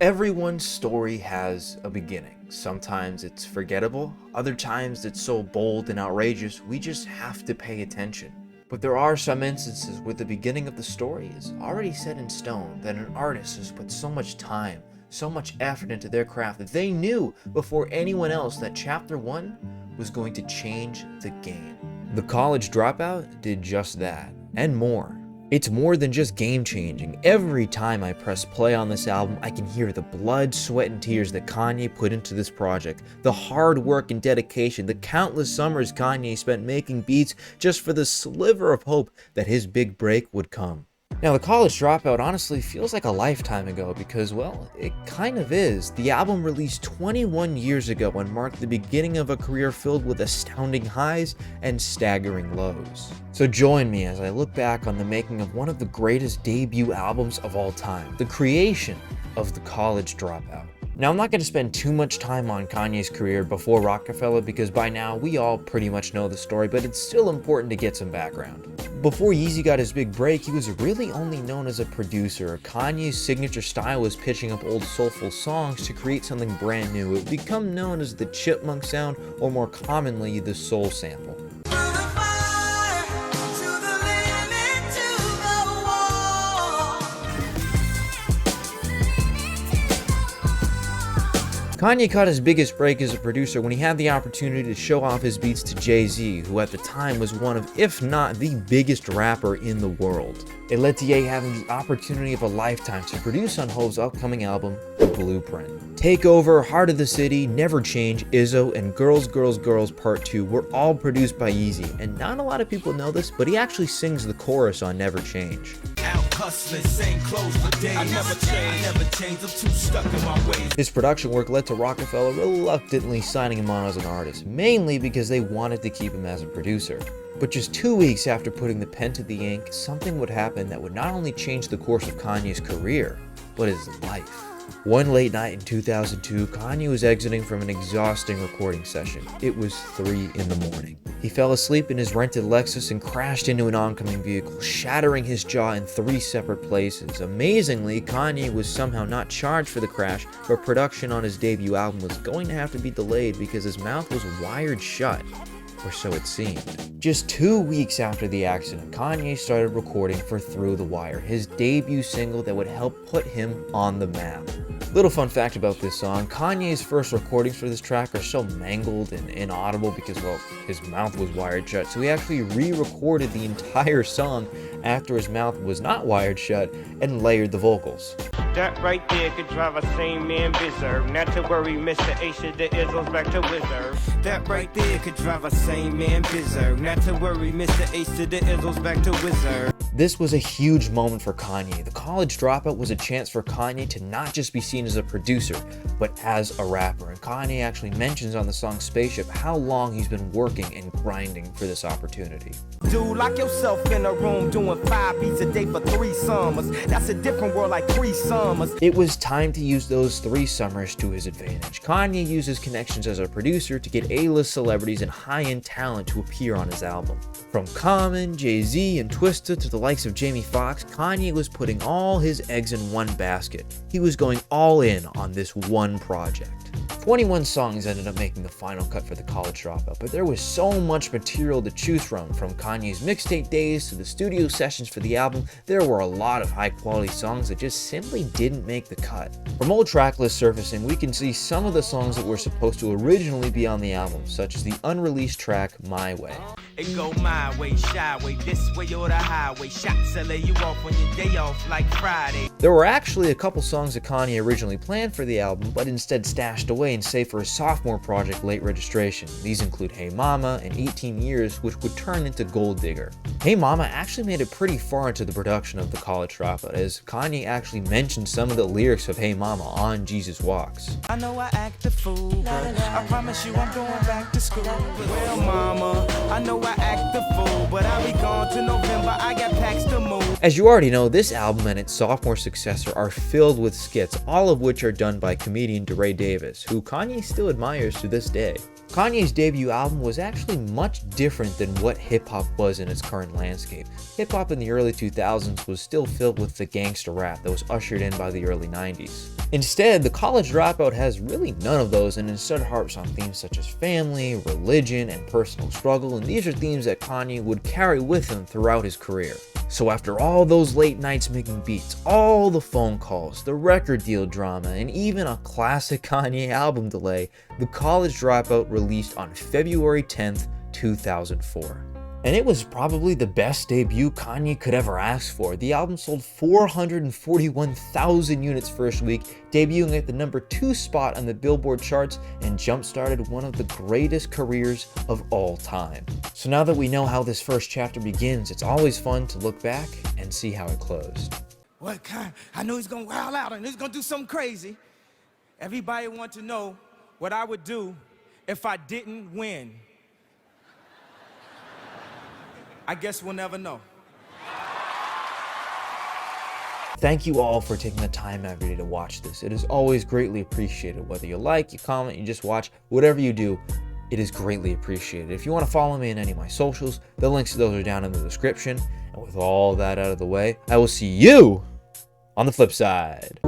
Everyone's story has a beginning. Sometimes it's forgettable, other times it's so bold and outrageous we just have to pay attention. But there are some instances where the beginning of the story is already set in stone, that an artist has put so much time, so much effort into their craft that they knew before anyone else that chapter 1 was going to change the game. The College Dropout did just that, and more. It's more than just game-changing. Every time I press play on this album, I can hear the blood, sweat, and tears that Kanye put into this project, the hard work and dedication, the countless summers Kanye spent making beats just for the sliver of hope that his big break would come. Now, The College Dropout honestly feels like a lifetime ago because, well, it kind of is. The album released 21 years ago and marked the beginning of a career filled with astounding highs and staggering lows. So join me as I look back on the making of one of the greatest debut albums of all time, the creation of The College Dropout. Now, I'm not going to spend too much time on Kanye's career before Rockefeller because by now we all pretty much know the story, but it's still important to get some background. Before Yeezy got his big break, he was really only known as a producer. Kanye's signature style was pitching up old soulful songs to create something brand new. It would become known as the chipmunk sound, or more commonly, the soul sample. Kanye caught his biggest break as a producer when he had the opportunity to show off his beats to Jay-Z, who at the time was one of, if not the biggest rapper in the world. It led to Ye having the opportunity of a lifetime to produce on Hov's upcoming album, The Blueprint. Takeover, Heart of the City, Never Change, Izzo, and Girls, Girls, Girls Part 2 were all produced by Yeezy, and not a lot of people know this, but he actually sings the chorus on Never Change. His production work led to Rockefeller reluctantly signing him on as an artist, mainly because they wanted to keep him as a producer. But just 2 weeks after putting the pen to the ink, something would happen that would not only change the course of Kanye's career, but his life. One late night in 2002, Kanye was exiting from an exhausting recording session. It was 3 in the morning. He fell asleep in his rented Lexus and crashed into an oncoming vehicle, shattering his jaw in 3 separate places. Amazingly, Kanye was somehow not charged for the crash, but production on his debut album was going to have to be delayed because his mouth was wired shut. Or so it seemed. Just 2 weeks after the accident, Kanye started recording for Through the Wire, his debut single that would help put him on the map. Little fun fact about this song, Kanye's first recordings for this track are so mangled and inaudible because, well, his mouth was wired shut, so he actually re-recorded the entire song after his mouth was not wired shut and layered the vocals. That right there could drive a sane man berserk. Not to worry, Mr. Aisha, the Izzles back to Wizard. That right there could drive a sane man berserk. Not to worry, Mr. Aisha, the Izzles back to Wizard. This was a huge moment for Kanye. The College Dropout was a chance for Kanye to not just be seen as a producer, but as a rapper. And Kanye actually mentions on the song Spaceship how long he's been working and grinding for this opportunity. Dude, lock yourself in a room doing 5 beats a day for 3 summers. That's a different world like 3 summers. It was time to use those 3 summers to his advantage. Kanye used his connections as a producer to get A-list celebrities and high-end talent to appear on his album. From Common, Jay-Z, and Twista to the likes of Jamie Foxx, Kanye was putting all his eggs in one basket. He was going all in on this one project. 21 songs ended up making the final cut for The College Dropout, but there was so much material to choose from Kanye's mixtape days to the studio sessions for the album. There were a lot of high-quality songs that just simply didn't make the cut. From old track list surfacing, we can see some of the songs that were supposed to originally be on the album, such as the unreleased track My Way. It go my way, shy way, this way or the highway. Shots that lay you off on your day off like Friday. There were actually a couple songs that Kanye originally planned for the album, but instead stashed away and saved for his sophomore project, Late Registration. These include Hey Mama and 18 Years, which would turn into Gold Digger. Hey Mama actually made it pretty far into the production of The College Dropout, as Kanye actually mentioned some of the lyrics of Hey Mama on Jesus Walks. I know I act a fool, but I promise you I'm going back to school. Well, mama, I know I act a fool, but I'll be gone to November. I got packs to move. As you already know, this album and its sophomore successor are filled with skits, all of which are done by comedian DeRay Davis, who Kanye still admires to this day. Kanye's debut album was actually much different than what hip-hop was in its current landscape. Hip-hop in the early 2000s was still filled with the gangster rap that was ushered in by the early 90s. Instead, The College Dropout has really none of those and instead harps on themes such as family, religion, and personal struggle, and these are themes that Kanye would carry with him throughout his career. So after all those late nights making beats, all the phone calls, the record deal drama, and even a classic Kanye album delay, The College Dropout released on February 10th, 2004. And it was probably the best debut Kanye could ever ask for. The album sold 441,000 units first week, debuting at the number 2 spot on the Billboard charts and jump-started one of the greatest careers of all time. So now that we know how this first chapter begins, it's always fun to look back and see how it closed. What kind? I know he's gonna wild out and he's gonna do something crazy. Everybody want to know what I would do if I didn't win. I guess we'll never know. Thank you all for taking the time every day to watch this. It is always greatly appreciated. Whether you like, you comment, you just watch, whatever you do, it is greatly appreciated. If you want to follow me in any of my socials, the links to those are down in the description. And with all that out of the way, I will see you on the flip side.